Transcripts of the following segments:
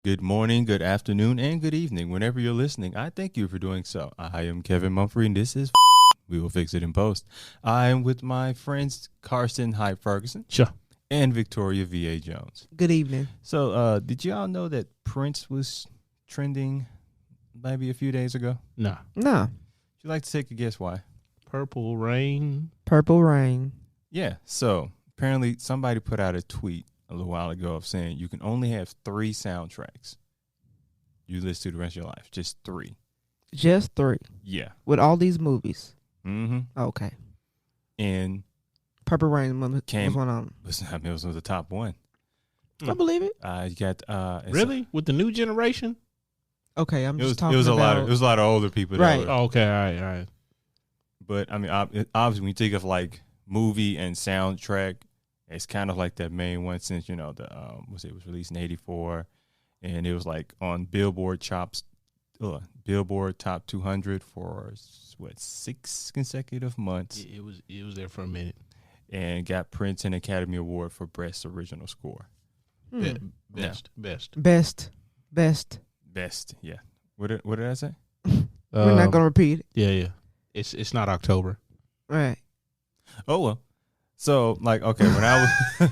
Good morning, good afternoon, and good evening. Whenever you're listening, I thank you for doing so. I am Kevin Mumphrey, and this is We Will Fix It in Post. I am with my friends Carson Hyde Ferguson. Sure. And Victoria V.A. Jones. Good evening. So, did y'all know that Prince was trending maybe a few days ago? Nah. No. Would you like to take a guess why? Purple Rain. Purple Rain. Yeah, so apparently somebody put out a tweet a little while ago of saying you can only have 3 soundtracks you listen to the rest of your life. Just 3. Just 3. Yeah. With all these movies. Mm-hmm. Okay. And Purple Rain was one of them. it was the top one. I believe it. You got Really? With the new generation? Okay, I'm just it was talking about. it was a lot of older people. Right. That were, Oh, okay. All right. But I mean, obviously, when you think of like movie and soundtrack, it's kind of like that main one since it was released in '84, and it was like on Billboard Top 200 for 6 consecutive months. It was there for a minute. And got Prince an Academy Award for Best Original Score. Best. Best, yeah. What did I say? We're not gonna repeat it. Yeah. It's not October. Right. Oh well. So okay, when I was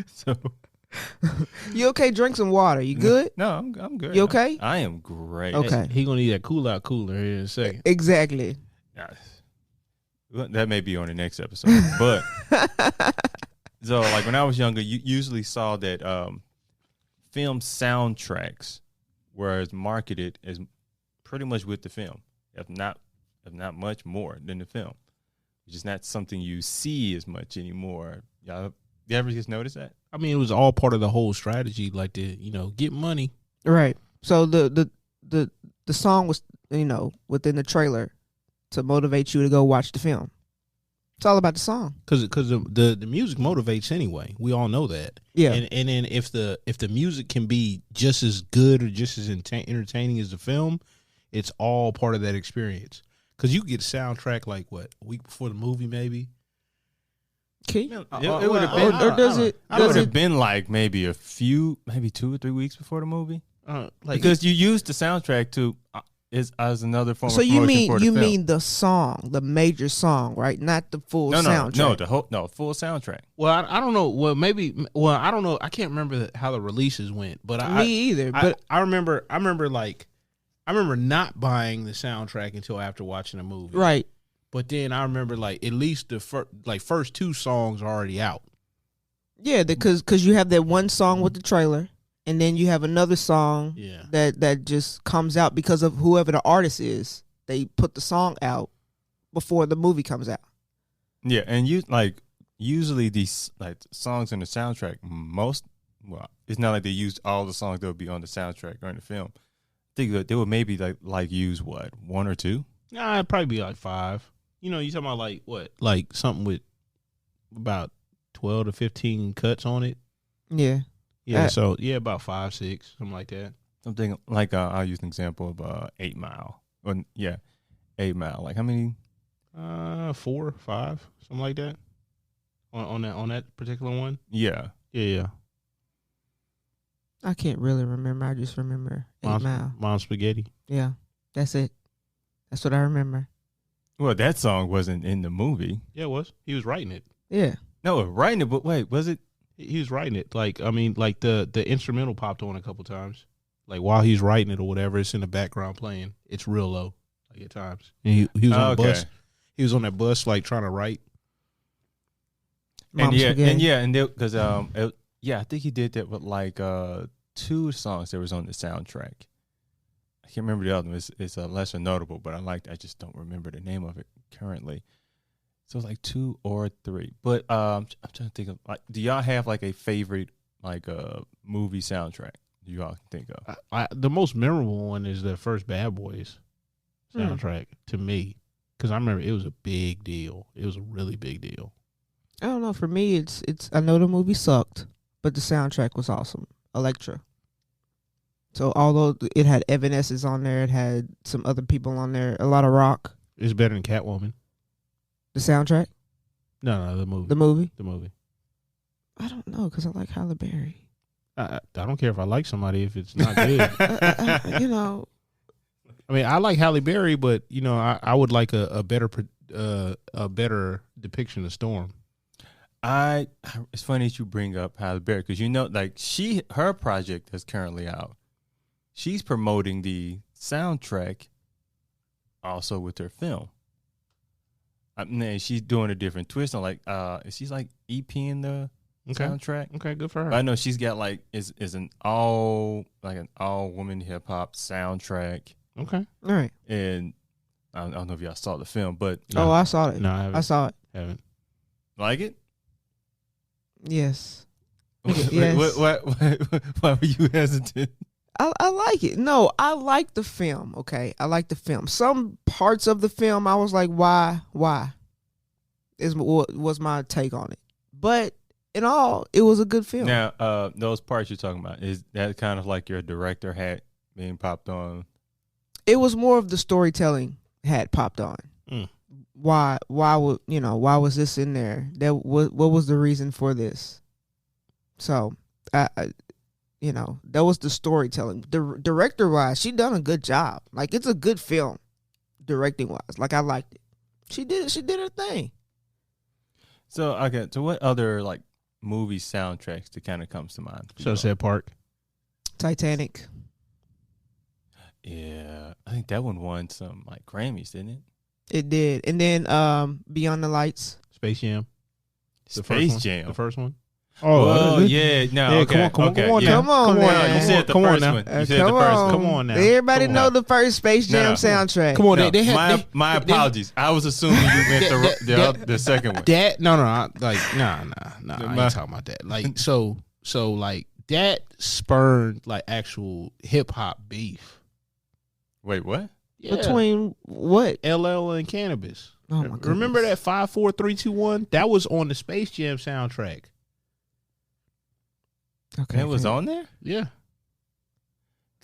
so You okay? Drink some water. You good? No, I'm good. You okay? I am great. Okay. He gonna need that cool-out cooler here in a second. Exactly. Yeah. Well, that may be on the next episode, but so when I was younger, you usually saw that film soundtracks were marketed as pretty much with the film, if not much more than the film. It's just not something you see as much anymore. Y'all, you ever just notice that? I mean, it was all part of the whole strategy, like to get money. Right. So the song was within the trailer to motivate you to go watch the film. It's all about the song. Because the music motivates anyway. We all know that. Yeah. And then if the music can be just as good or just as entertaining as the film, it's all part of that experience. Because you get a soundtrack like a week before the movie maybe. Okay. It would have been, or does it? It would have been maybe 2 or 3 weeks before the movie, because you used the soundtrack to as another form. So of you promotion mean the song, the major song, right? Not the full soundtrack. No, full soundtrack. Well, I don't know. Well, maybe. Well, I don't know. I can't remember how the releases went, but Me either. But I remember not buying the soundtrack until after watching the movie. Right. But then I remember at least the first 2 songs are already out. Yeah, because you have that one song with the trailer, and then you have another song that just comes out because of whoever the artist is. They put the song out before the movie comes out. Yeah, and usually these songs in the soundtrack, it's not like they used all the songs that would be on the soundtrack or in the film. I think they would maybe use 1 or 2. Nah, it'd probably be 5. You talking about what? Like something with about 12 to 15 cuts on it. Yeah. Yeah. So about 5, 6, something like that. Something I'll use an example of 8 Mile. 8 Mile. Like how many? 4, 5, something like that. On that particular one. Yeah. Yeah. I can't really remember. I just remember 8 Mile. Mom's Spaghetti. Yeah, that's it. That's what I remember. Well, that song wasn't in the movie. Yeah, it was. He was writing it. Yeah. No, writing it, but wait, was it? He was writing it. The instrumental popped on a couple times. While he's writing it or whatever, it's in the background playing. It's real low, at times. And he was on the bus. He was on that bus, trying to write. I think he did that with 2 songs that was on the soundtrack. I can't remember the other one. It's lesser notable, but I just don't remember the name of it currently. So it's 2 or 3. But I'm trying to think of do y'all have a favorite movie soundtrack you all can think of? The most memorable one is the first Bad Boys soundtrack to me, because I remember it was a big deal. It was a really big deal. I don't know. For me, it's. I know the movie sucked, but the soundtrack was awesome. Elektra. So although it had Evanescence on there, it had some other people on there, a lot of rock. It's better than Catwoman. The soundtrack? No, the movie. The movie? The movie. I don't know, because I like Halle Berry. I don't care if I like somebody if it's not good. You know. I mean, I like Halle Berry, but you know, I would like a better depiction of Storm. It's funny that you bring up Halle Berry because you know, like her project that's currently out, she's promoting the soundtrack also with her film. I mean, she's doing a different twist on like she's like EPing the soundtrack. Okay, good for her. But I know she's got like is an all woman hip hop soundtrack. Okay, all right. And I don't know if y'all saw the film, but I saw it. No, I haven't. I saw it. Haven't. Like it? Yes. Yes. Why were you hesitant? I like it. No, I like the film. Okay, I like the film. Some parts of the film, I was like, why? Was my take on it. But in all, it was a good film. Now, those parts you're talking about, is that kind of like your director hat being popped on? It was more of the storytelling hat popped on. Why was this in there? What was the reason for this? So, that was the storytelling. The director wise, she done a good job. Like, it's a good film, directing wise. Like, I liked it. She did her thing. So okay, so what other like movie soundtracks that kind of comes to mind? Sunset Park, Titanic. Yeah, I think that one won some like Grammys, didn't it? It did. And then Beyond the Lights. Space Jam. Space Jam. The first one. Oh, yeah. No, yeah, okay. Come on now. You said the first one. You said the first one. Come on now. Everybody know the first Space Jam soundtrack. Come on. No, my apologies. I was assuming you meant the second one. Nah. I ain't talking about that. Like, so like that spurned like actual hip hop beef. Wait, what? Yeah. Between what? LL and Cannabis. Oh my goodness. Remember that 5, 4, 3, 2, 1? That was on the Space Jam soundtrack. Okay, it was on there. Yeah,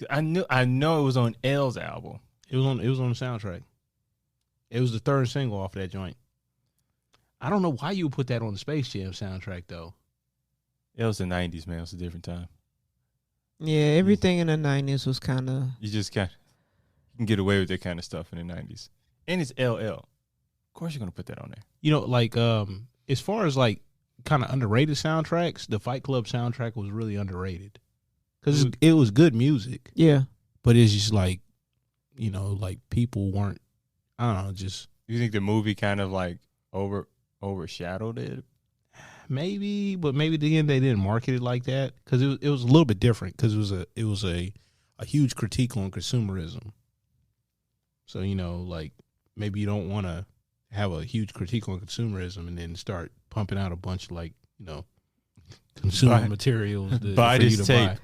I know it was on L's album. It was on the soundtrack. It was the third single off that joint. I don't know why you would put that on the Space Jam soundtrack though. It was the 90s, man. It was a different time. Yeah, everything in the 90s was kind of. You can get away with that kind of stuff in the 90s, and it's LL. Of course, you're gonna put that on there. You know, like as far as like kind of underrated soundtracks, the Fight Club soundtrack was really underrated because it was good music. Yeah, but it's just like, you know, like people weren't. I don't know. Just you think the movie kind of like overshadowed it? Maybe, but maybe at the end they didn't market it like that because it was a little bit different because it was a huge critique on consumerism. So, you know, like maybe you don't want to have a huge critique on consumerism and then start pumping out a bunch of like, you know, consumer materials buy this tape.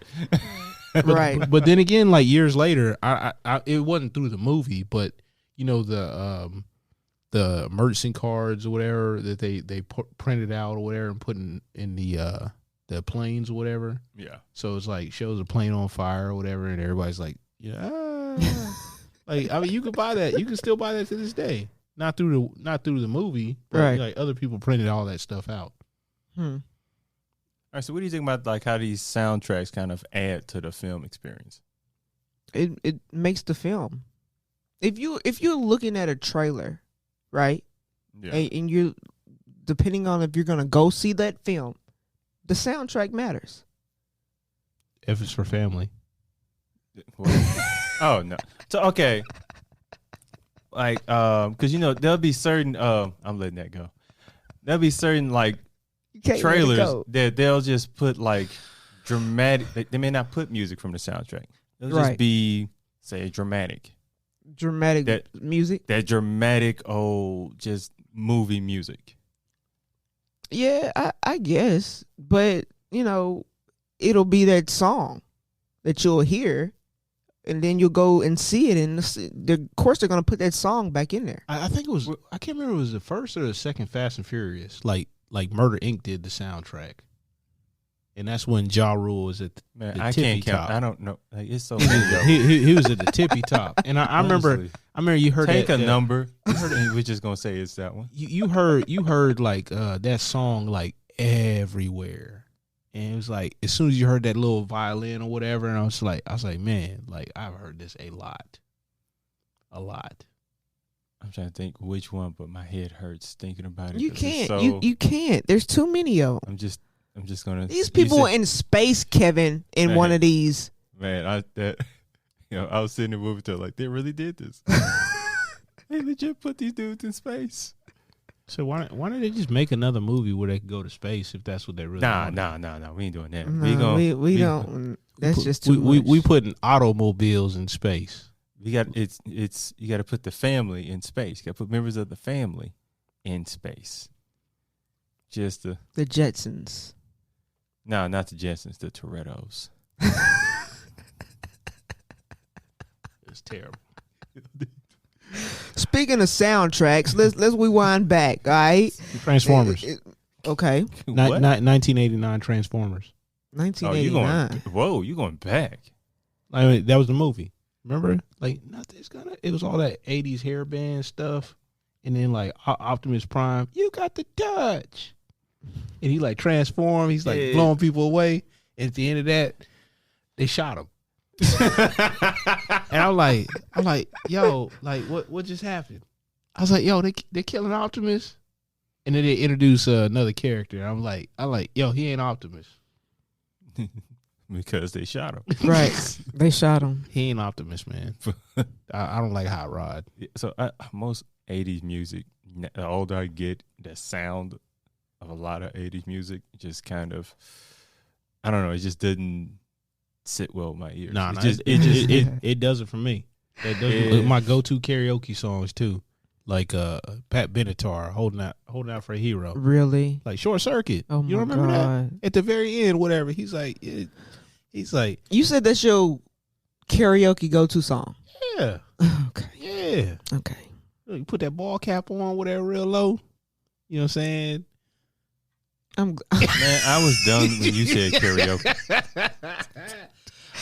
Right. But then again, like years later, I it wasn't through the movie, but you know the emergency cards or whatever that they printed out or whatever and put in the planes or whatever. Yeah. So it's like shows a plane on fire or whatever, and everybody's like, yeah. Like, I mean, you could buy that. You can still buy that to this day. Not through the movie, but right. Like other people printed all that stuff out. All right. So what do you think about like how these soundtracks kind of add to the film experience? It makes the film. If you're looking at a trailer, right? Yeah. And you're depending on if you're gonna go see that film, the soundtrack matters. If it's for family. Oh no. So okay. Like because you know there'll be certain I'm letting that go. There'll be certain like trailers that they'll just put like dramatic. They may not put music from the soundtrack. It'll just be say dramatic music. That dramatic just movie music. Yeah, I guess, but you know, it'll be that song that you'll hear. And then you'll go and see it, and of course they're gonna put that song back in there. I think it was. I can't remember if it was the first or the second Fast and Furious. Like Murder Inc. did the soundtrack, and that's when Ja Rule was at the I tippy can't top. count. I don't know. Like, it's so he was at the tippy top, and I remember you heard take that, a number. We're just gonna say it's that one. You heard like that song like everywhere. And it was like, as soon as you heard that little violin or whatever, and I was like, man, like I've heard this a lot. I'm trying to think which one, but my head hurts thinking about it. You can't. You can't. There's too many of them. I'm just gonna. These people in space, Kevin, in one of these. Man, I was sitting in the movie theater like they really did this. They legit put these dudes in space. So why don't they just make another movie where they can go to space if that's what they really want? Nah. We ain't doing that. We don't. That's just too much. We putting automobiles in space. You got to put the family in space. You got to put members of the family in space. Just the Jetsons. No, not the Jetsons. The Torettos. It's terrible. Speaking of soundtracks, let's rewind back. All right, Transformers. Okay. 1989 Transformers. 1989. You going back? I mean, that was the movie. Remember? Like, it was all that 80s hairband stuff. And then, like, Optimus Prime, you got the touch. And he, like, transformed. He's, like, blowing people away. And at the end of that, they shot him. And I'm like, yo, like, what just happened? I was like, yo, they're killing Optimus. And then they introduce another character. I'm like, yo, he ain't Optimus. Because they shot him. Right. They shot him. He ain't Optimus, man. I don't like Hot Rod. So most 80s music, the older I get, the sound of a lot of 80s music just kind of, I don't know, it just didn't sit well with my ears. It does it for me. It does my go-to karaoke songs too. Like Pat Benatar, holding out for a hero. Really? Like Short Circuit. Oh, you remember that? At the very end, whatever. He's like, you said that's your karaoke go-to song. Yeah. Okay. Yeah. Okay. You put that ball cap on, whatever, real low. You know what I'm saying? Man, I was done when you said karaoke.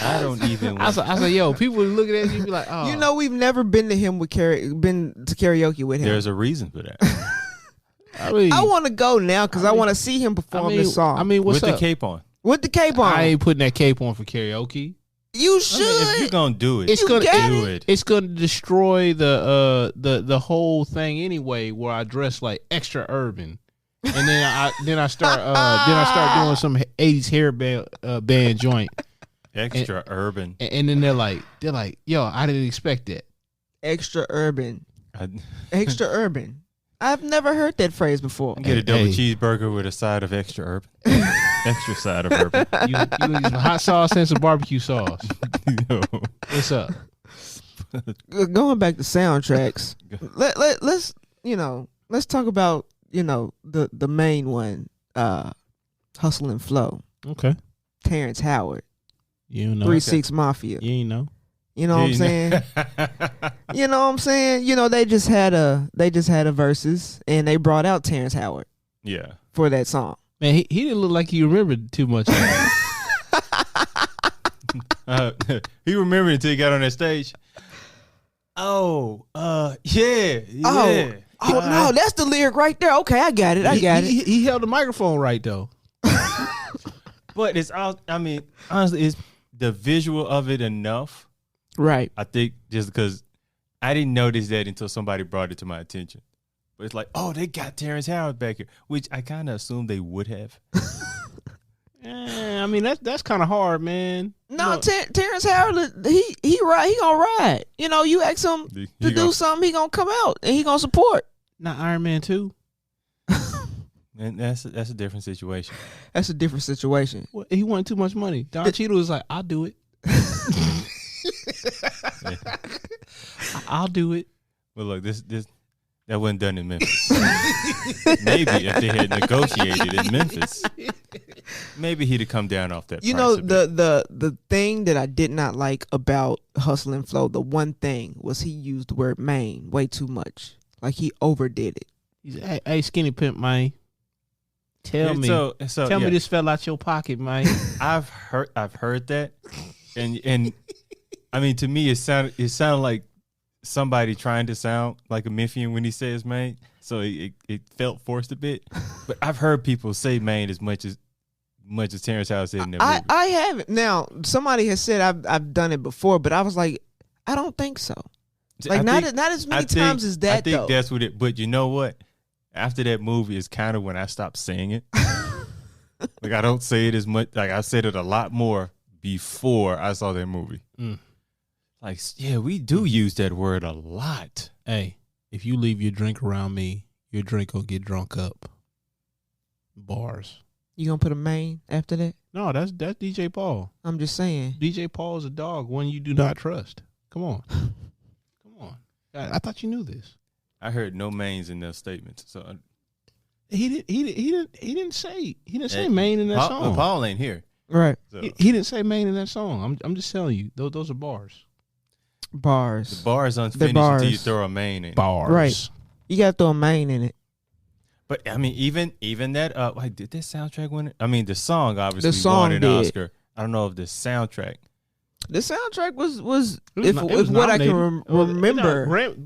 I don't even. I was like, yo, people looking at you be like, oh. You know, we've never been to him been to karaoke with him. There's a reason for that. I want to go now because I want to see him perform this song. I mean, what's with up? The cape on? With the cape on. I ain't putting that cape on for karaoke. You should. If you're gonna do it, It's gonna do it. It's gonna destroy the whole thing anyway. Where I dress like extra urban, and then I start doing some 80s hair band joint. Extra urban. And then they're like, yo, I didn't expect that. Extra urban. Extra urban. I've never heard that phrase before. Get a double cheeseburger with a side of extra urban. Extra side of urban. You use some hot sauce and some barbecue sauce. No. What's up? Going back to soundtracks, let's talk about the main one, Hustle and Flow. Okay. Terrence Howard. You know, 3-6 Mafia. You ain't know. You know what I'm saying? You know what I'm saying? You know, they just had a verses and they brought out Terrence Howard. Yeah. For that song. Man, he didn't look like he remembered too much. He remembered until he got on that stage. Yeah. No, that's the lyric right there. Okay, I got it. He held the microphone right though. But it's all. I mean, honestly, it's the visual of it enough. Right. I think just because I didn't notice that until somebody brought it to my attention. But it's like, oh, they got Terrence Howard back here, which I kind of assumed they would have. I mean, that's kind of hard, man. No, Terrence Howard, he gonna ride. You know, you ask him to do something, he gonna come out and he gonna support. Not Iron Man 2. And that's a different situation. That's a different situation. Well, he wanted too much money. Don Cheadle was like, I'll do it. I'll do it. But look, this that wasn't done in Memphis. Maybe if they had negotiated in Memphis, maybe he'd have come down off that. You know, the thing that I did not like about Hustle and Flow, the one thing was he used the word "main" way too much. Like he overdid it. He said, hey, skinny pimp, man. Tell me this fell out your pocket, man. I've heard that, and I mean, to me, it sounded like somebody trying to sound like a Memphian when he says "man," so it felt forced a bit. But I've heard people say "man" as much much as Terrence Howard said in that movie. I haven't. Now, somebody has said I've done it before, but I was like, I don't think so. Like, not as many times as that, I think that's what it, but you know what? After that movie is kind of when I stopped saying it. Like, I don't say it as much. Like, I said it a lot more before I saw that movie. Like, yeah, we do use that word a lot. Hey, if you leave your drink around me, your drink will get drunk up. Bars. You gonna put a main after that? No, that's DJ Paul. I'm just saying. DJ Paul is a dog, one you do not trust. Come on. Come on. I thought you knew this. I heard no mains in those statements. So he didn't say main in that song. Paul ain't here. Right. So. He didn't say main in that song. I'm just telling you. Those are bars. Bars. The bar is unfinished until you throw a main in. Bars. Right. You gotta throw a main in it. But I mean, even that like, did this soundtrack win? I mean, the song obviously won an Oscar. I don't know if the soundtrack. The soundtrack was what I can remember.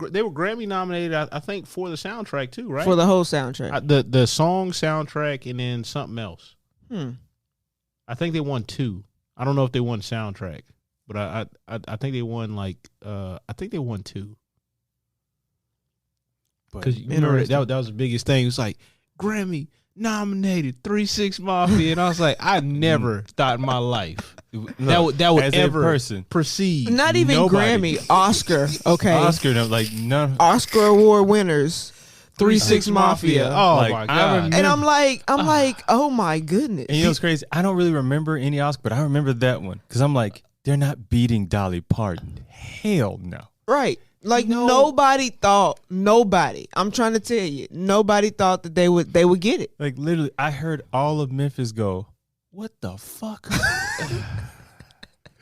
They were Grammy nominated, I think, for the soundtrack too, right? For the whole soundtrack. The song soundtrack and then something else. I think they won 2. I don't know if they won soundtrack, but I think they won I think they won 2. Because you remember that was the biggest thing. It was like Grammy nominated 3 6 Mafia, and I was like, I never thought in my life that would ever proceed. Not even nobody. Grammy, Oscar. Okay, Oscar, like none. Oscar award winners. 3 6 Mafia. Oh my god! And I'm like, oh my goodness. And you know what's crazy? I don't really remember any Oscar, but I remember that one because I'm like, they're not beating Dolly Parton. Hell no. Right. Like nobody thought. I'm trying to tell you, nobody thought that they would get it. Like literally, I heard all of Memphis go, "What the fuck?"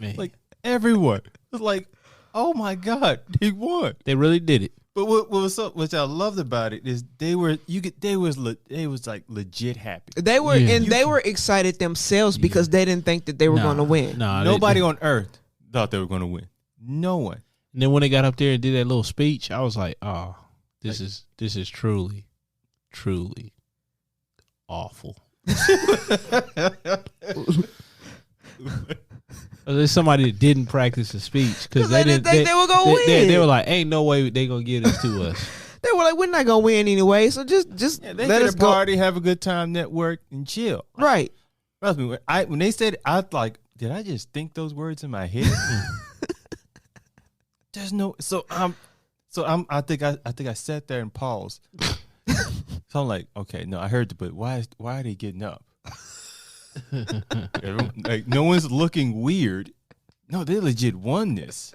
Man. Like everyone was like, "Oh my god, he won!" They really did it. But what I loved about it is they was like legit happy. They were they were excited themselves because they didn't think that they were going to win. Nobody on earth thought they were going to win. No one. And then when they got up there and did that little speech, I was like, "Oh, this is truly, truly awful." There's somebody that didn't practice a speech because they didn't think they were gonna win. They were like, "Ain't no way they gonna get us to us." They were like, "We're not gonna win anyway, so just let us party, have a good time, network, and chill." Right. Trust me, when they said it, I was like, "Did I just think those words in my head?" There's no. I think I sat there and paused. So I'm like, okay, no, I heard it, but why are they getting up? Like no one's looking weird. No, they legit won this.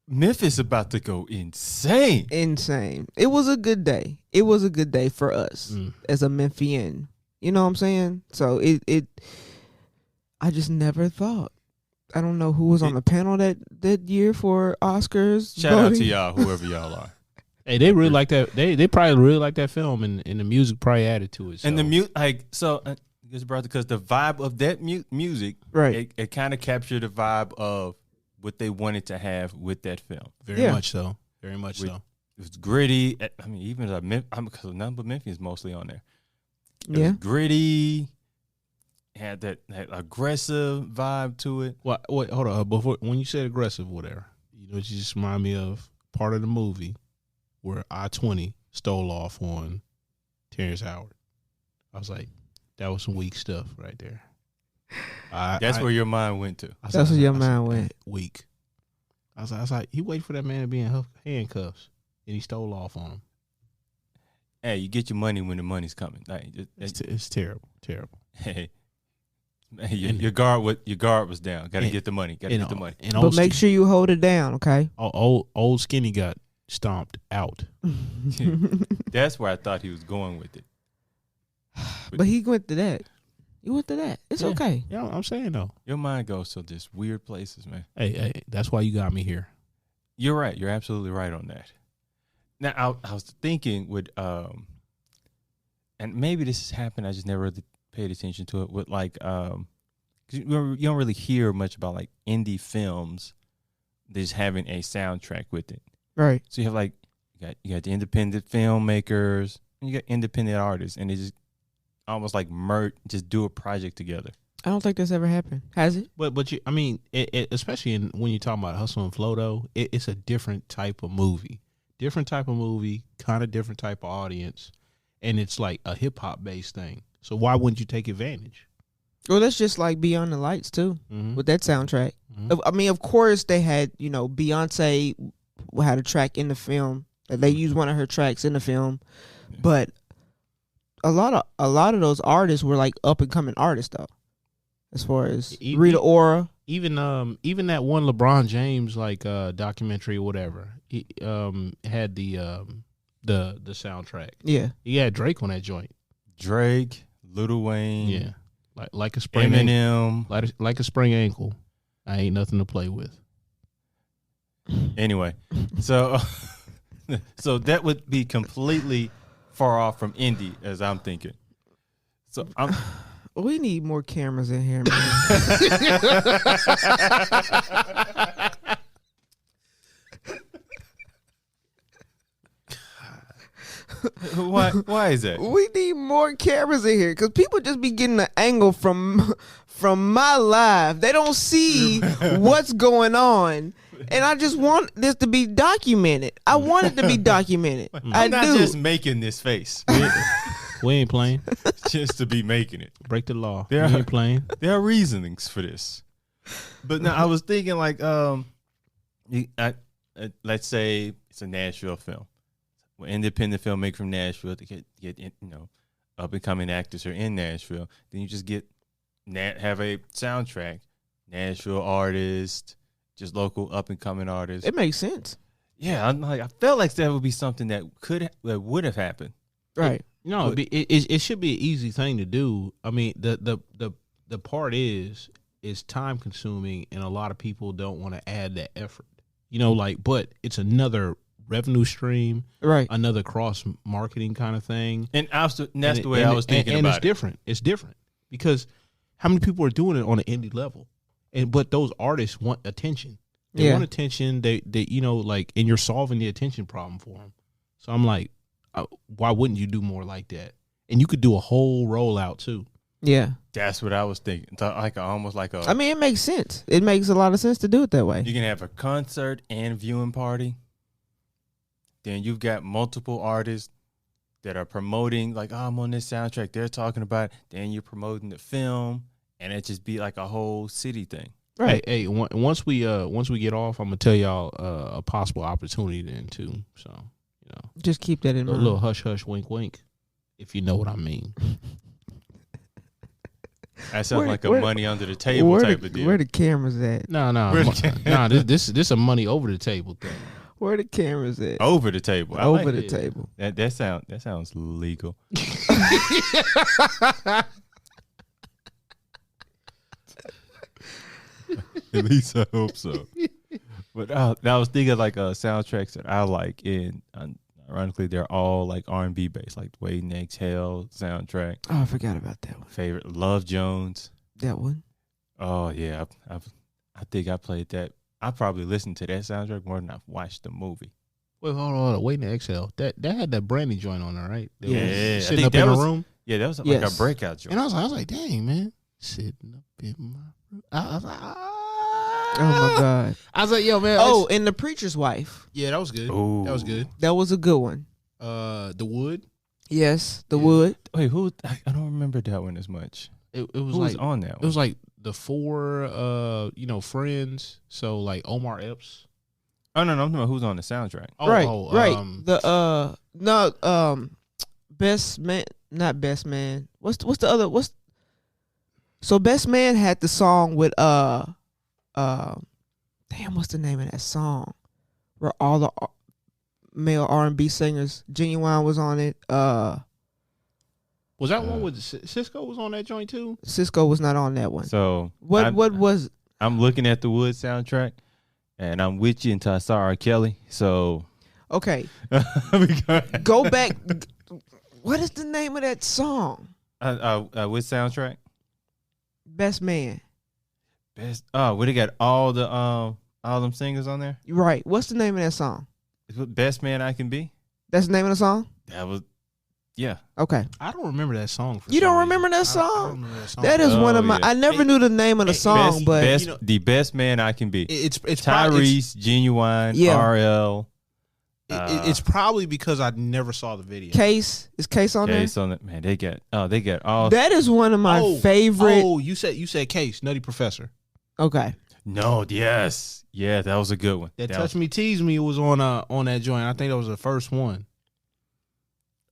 Memphis about to go insane. It was a good day. It was a good day for us as a Memphian. You know what I'm saying? So I just never thought. I don't know who was on the panel that year for Oscars. Shout out to y'all, whoever y'all are. Hey, they really like that. They probably really like that film, and the music probably added to it. So. And the music, because the vibe of that music, right? It kind of captured the vibe of what they wanted to have with that film. Very much so. Very much so. It was gritty. I mean, even because none but Memphis is mostly on there. It was gritty. Had that aggressive vibe to it. Wait, hold on. Before when you said aggressive, whatever, you know, it just remind me of part of the movie where I-20 stole off on Terrence Howard. I was like, that was some weak stuff right there. That's where your mind went to. That's where your mind went. Weak. I was like, he waited for that man to be in handcuffs, and he stole off on him. Hey, you get your money when the money's coming. Like, it's terrible. Hey, your guard was down. Got to get the money. Got to get the money. But make sure you hold it down, okay? Old Skinny got stomped out. That's where I thought he was going with it. But he went to that. You went to that. It's okay. Yeah, I'm saying though. Your mind goes to just weird places, man. Hey, that's why you got me here. You're right. You're absolutely right on that. Now, I was thinking with, and maybe this has happened. I just never really paid attention to it. With like, 'cause you don't really hear much about like indie films just having a soundtrack with it. Right. So you have like you got the independent filmmakers and you got independent artists, and they just almost like just do a project together. I don't think that's ever happened. Has it? But I mean, especially when you're talking about Hustle and Flow, though, it's a different type of movie. Kind of different type of audience. And it's like a hip hop based thing. So why wouldn't you take advantage? Well, that's just like Beyond the Lights too, with that soundtrack. I mean, of course they had, Beyonce had a track in the film. They used one of her tracks in the film, but a lot of those artists were like up and coming artists though. As far as Rita Ora, even that one LeBron James like documentary or whatever, he had the soundtrack. Yeah, he had Drake on that joint. Drake, Lil Wayne, yeah, like a spring Eminem, like a spring ankle. I ain't nothing to play with. Anyway, so that would be completely far off from indie, as I'm thinking. So we need more cameras in here, man. Why is that? We need more cameras in here because people just be getting the angle from my live. They don't see what's going on, and I just want this to be documented. I want it to be documented. I'm not just making this face. We ain't playing just to be making it. Break the law. We ain't playing. There are reasonings for this. But now I was thinking like, let's say it's a Nashville film. Well, independent filmmaker from Nashville to get up and coming actors are in Nashville. Then you just have a soundtrack, Nashville artists, just local up and coming artists. It makes sense. Yeah, I felt like that would be something that would have happened. Right. It should be an easy thing to do. I mean, the part is time consuming, and a lot of people don't want to add that effort. But it's another revenue stream, right? Another cross marketing kind of thing. And that's the way I was thinking about it. And it's different. It's different because how many people are doing it on an indie level? But those artists want attention. They want attention. They and you're solving the attention problem for them. So I'm like, why wouldn't you do more like that? And you could do a whole rollout too. Yeah, that's what I was thinking. Almost like a. I mean, it makes sense. It makes a lot of sense to do it that way. You can have a concert and viewing party. Then you've got multiple artists that are promoting, like, I'm on this soundtrack. They're talking about it. Then you're promoting the film, and it just be like a whole city thing. Right. Hey, once we get off, I'm gonna tell y'all a possible opportunity then too. So just keep that in mind. A little hush hush, wink wink, if you know what I mean. That sounds like a money under the table type of deal. Where the cameras at? No. This a money over the table thing. Where the cameras at? Over the table. Over the table. That sounds legal. At least I hope so. But I was thinking like soundtracks that I like, and ironically they're all like R&B based, like Waiting to Exhale soundtrack. Oh, I forgot about that one. Favorite Love Jones. That one. Oh yeah, I think I played that. I probably listened to that soundtrack more than I've watched the movie. Wait, hold on. Waiting to Exhale. That had that Brandy joint on there, right? Yeah. Sitting up in a room. Yeah, that was like a breakout joint. And I was like, dang, man. Sitting up in my room. I was like, oh my God. I was like, yo, man. Oh, and The Preacher's Wife. Yeah, that was good. Ooh. That was good. That was a good one. The Wood. Yes, The Wood. Wait, who? I don't remember that one as much. It was who like was on that one? It was like the four, friends. So like Omar Epps. Oh no, I'm talking about who's on the soundtrack. Right. Best Man, not Best Man. What's the other? So Best Man had the song with damn, what's the name of that song? Where all the male R&B singers, Genuine was on it. Was that one with Cisco was on that joint too? Cisco was not on that one. So what was? I'm looking at the Wood soundtrack, and I'm with you until I saw R. Kelly. So okay, go back. What is the name of that song? With soundtrack? Best Man. Where they got all them singers on there? Right. What's the name of that song? Best Man I Can Be. That's the name of the song? That was Yeah. Okay. I don't remember that song. You don't remember that song? I don't remember that song. That is one of my. I never knew the name of the song, but the best man I can be. It's Tyrese, Genuine, RL. It's probably because I never saw the video. Case is Case on there. Case on it, man. They got all. That is one of my favorite. Oh, you said Case, Nutty Professor. Okay. No, yes, yeah, that was a good one. That Touch Me Tease Me was on that joint. I think that was the first one.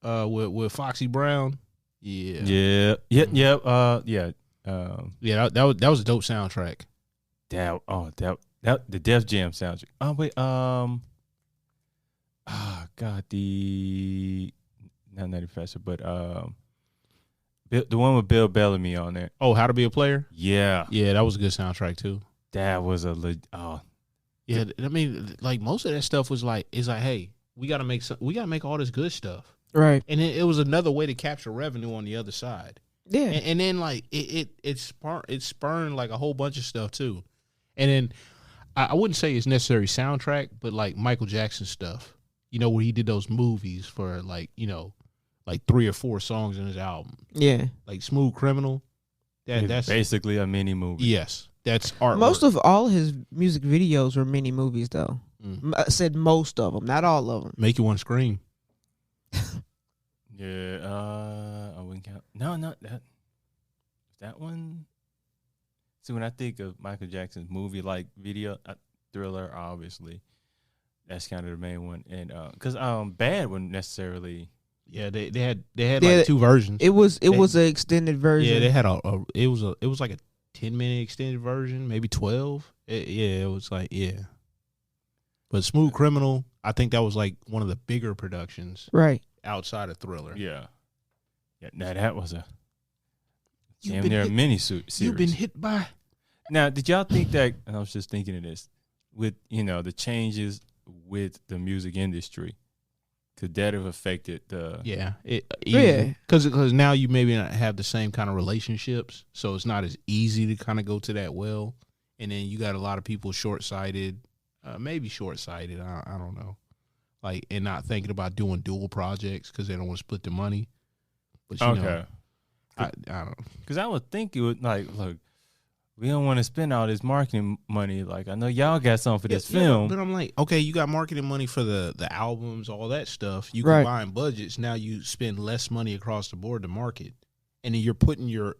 With Foxy Brown. Yeah. Yeah. That was a dope soundtrack. That the Def Jam soundtrack. Oh wait, not Nutty Professor, but the one with Bill Bellamy on there. Oh, How to Be a Player? Yeah. Yeah, that was a good soundtrack too. That was Yeah, I mean, like most of that stuff was like, hey, we gotta make all this good stuff. Right. And it was another way to capture revenue on the other side. Yeah. And then like it spurned like a whole bunch of stuff too. And then I wouldn't say it's necessary soundtrack, but like Michael Jackson stuff. You know, where he did those movies for like 3 or 4 songs in his album. Yeah. Like Smooth Criminal. That's basically a mini movie. Yes. That's art. Most of all his music videos were mini movies though. I said most of them, not all of them. Make You Want to Scream. Yeah, I wouldn't count. No, not that one. See, when I think of Michael Jackson's movie like video, Thriller, obviously, that's kind of the main one. And because Bad wouldn't necessarily. Yeah, they had like 2 versions. It was an extended version. Yeah, they had it was like a 10-minute extended version, maybe 12. It was like But Smooth Criminal, I think that was like one of the bigger productions, right, outside of Thriller. Yeah. Now that was a mini series. You've been hit by. Now, did y'all think that? And I was just thinking of this with the changes with the music industry. Could that have affected the? Yeah, because now you maybe not have the same kind of relationships, so it's not as easy to kind of go to that well, and then you got a lot of people short-sighted, maybe short-sighted. I don't know, like, and not thinking about doing dual projects because they don't want to split the money. But you know, I don't, because I would think it would look. We don't want to spend all this marketing money. Like, I know y'all got something for this film. But I'm like, okay, you got marketing money for the albums, all that stuff. You combine budgets. Now you spend less money across the board to market. And then you're putting your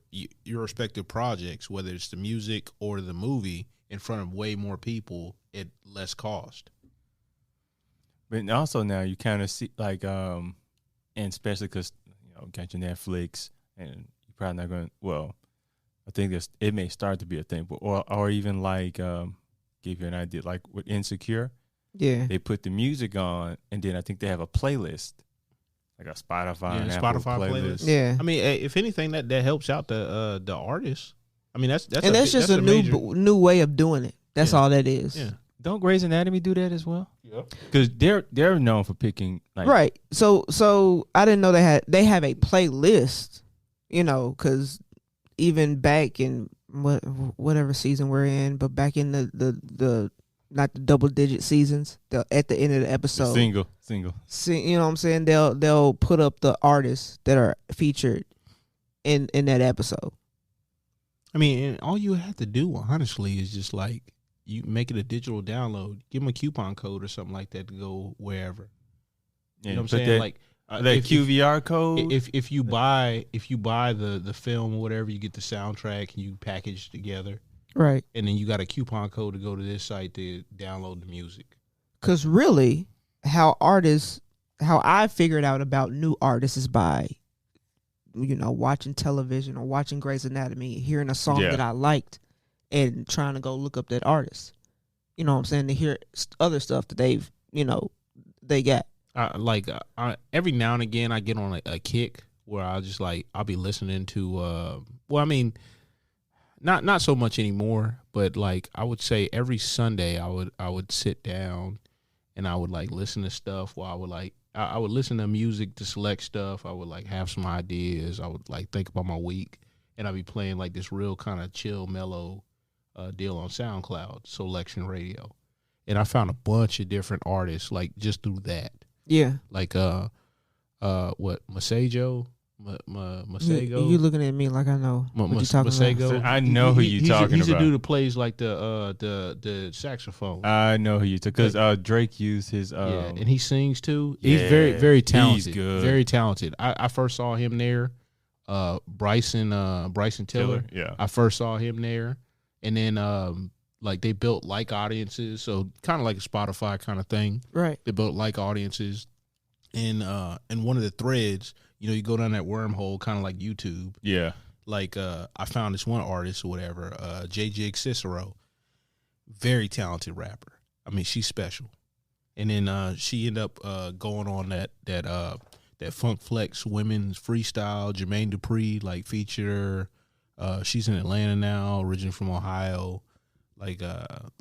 respective projects, whether it's the music or the movie, in front of way more people at less cost. But also now you kind of see, like, and especially because, got your Netflix, and you're probably not going to, well, I think it may start to be a thing, but or even like give you an idea, like with Insecure, they put the music on, and then I think they have a playlist, like a Spotify and Apple playlist. Yeah, I mean, if anything, that helps out the artist. I mean, that's just a new way of doing it. That's all that is. Yeah. Don't Grey's Anatomy do that as well? Yeah, because they're known for picking right. So I didn't know they have a playlist, because. Even back in whatever season we're in, but back in the not the double digit seasons, at the end of the episode, single. You know what I'm saying? They'll put up the artists that are featured in that episode. I mean, and all you have to do, honestly, is just like you make it a digital download, give them a coupon code or something like that to go wherever. Yeah, you know what I'm saying? Like. That QVR code. If you buy the film or whatever, you get the soundtrack and you package together, right? And then you got a coupon code to go to this site to download the music. Because really, how I figured out about new artists is by, watching television or watching Grey's Anatomy, hearing a song that I liked, and trying to go look up that artist. You know what I'm saying? To hear other stuff that they got. Every now and again I get on a kick where I'll be listening to not so much anymore, but like I would say every Sunday I would sit down and I would like listen to stuff while I would listen to music to select stuff. I would like have some ideas. I would like think about my week, and I'd be playing like this real kind of chill, mellow deal on SoundCloud, Selection Radio, and I found a bunch of different artists like just through that. Yeah. Like Masago? Masego? You looking at me like I know what you talking Masego? about. I know who you talking about. He's a dude that plays like the saxophone. I know who you talking because Drake used his. And he sings too. Yeah, he's very talented. He's good. Very talented. I first saw him there. Bryson Tiller. Yeah. I first saw him there, and then like they built like audiences, so kind of like a Spotify kind of thing. Right. They built like audiences, and one of the threads, you go down that wormhole, kind of like YouTube. Yeah. Like I found this one artist or whatever, J Jig Cicero, very talented rapper. I mean, she's special. And then she ended up going on that Funk Flex women's freestyle, Jermaine Dupri, like feature. She's in Atlanta now, originally from Ohio. I got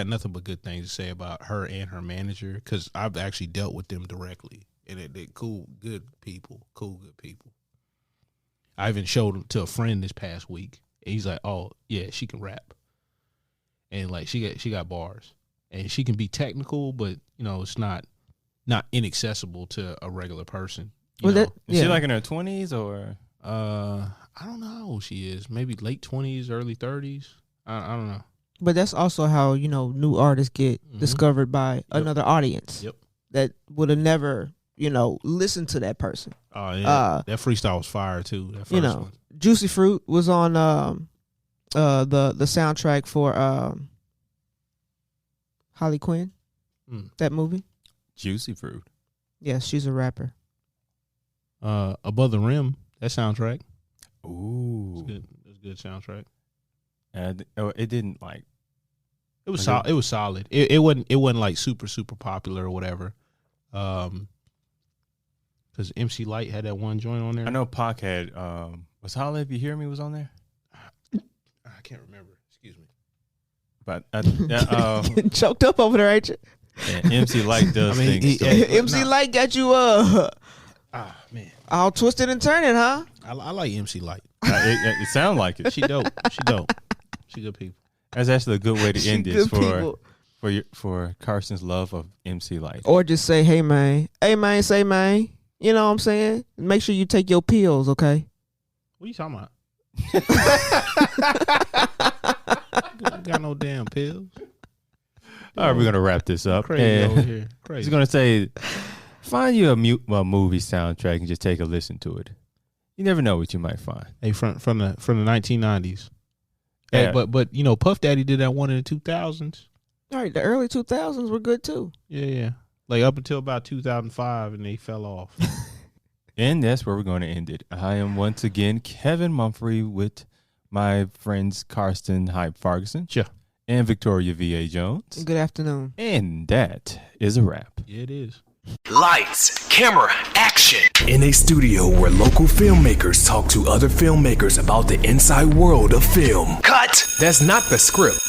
nothing but good things to say about her and her manager because I've actually dealt with them directly, and they're cool, good people. I even showed them to a friend this past week, and he's like, "Oh yeah, she can rap, and like she got bars, and she can be technical, but it's not inaccessible to a regular person." Is she like in her 20s or? I don't know how old she is. Maybe late 20s, early 30s. I don't know. But that's also how new artists get discovered by another audience. Yep. That would have never listened to that person. Oh yeah, that freestyle was fire too. That first one. Juicy Fruit was on the soundtrack for Harley Quinn. That movie. Juicy Fruit. Yes, she's a rapper. Above the Rim, that soundtrack. Ooh, it's good. It's a good soundtrack. It didn't like. It was solid. It was solid. It wasn't like super popular or whatever. Because MC Lyte had that one joint on there. I know Pac had. Was Holla If You Hear Me was on there? I can't remember. Excuse me. But getting choked up over there, ain't you? Yeah, MC Lyte does things. MC Lyte got you man, all twisted and turning, huh? I like MC Lyte. It sounds like it. She dope. She good people. That's actually a good way to end this for Carson's love of MC Lyte. Or just say, hey man, say man. You know what I'm saying? Make sure you take your pills, okay? What are you talking about? Got no damn pills. All right, we're gonna wrap this up. Crazy over here. Crazy. He's gonna say, find you a movie soundtrack and just take a listen to it. You never know what you might find. Hey, from the 1990s. Yeah. Hey, but Puff Daddy did that one in the 2000s. All right, the early 2000s were good too. Yeah. Like up until about 2005, and they fell off. And that's where we're going to end it. I am once again Kevin Mumphrey with my friends Karsten Hype Ferguson. Sure. And Victoria V.A. Jones. Good afternoon. And that is a wrap. Yeah, it is. Lights, camera, action. In a studio where local filmmakers talk to other filmmakers about the inside world of film. Cut! That's not the script.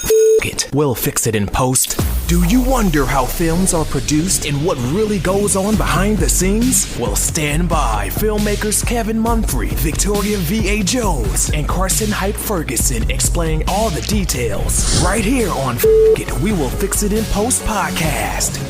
It. We'll fix it in post. Do you wonder how films are produced and what really goes on behind the scenes? Well, stand by. Filmmakers Kevin Mumphrey, Victoria V.A. Jones, and Carson Hype Ferguson explain all the details. Right here on It, We Will Fix It in Post podcast.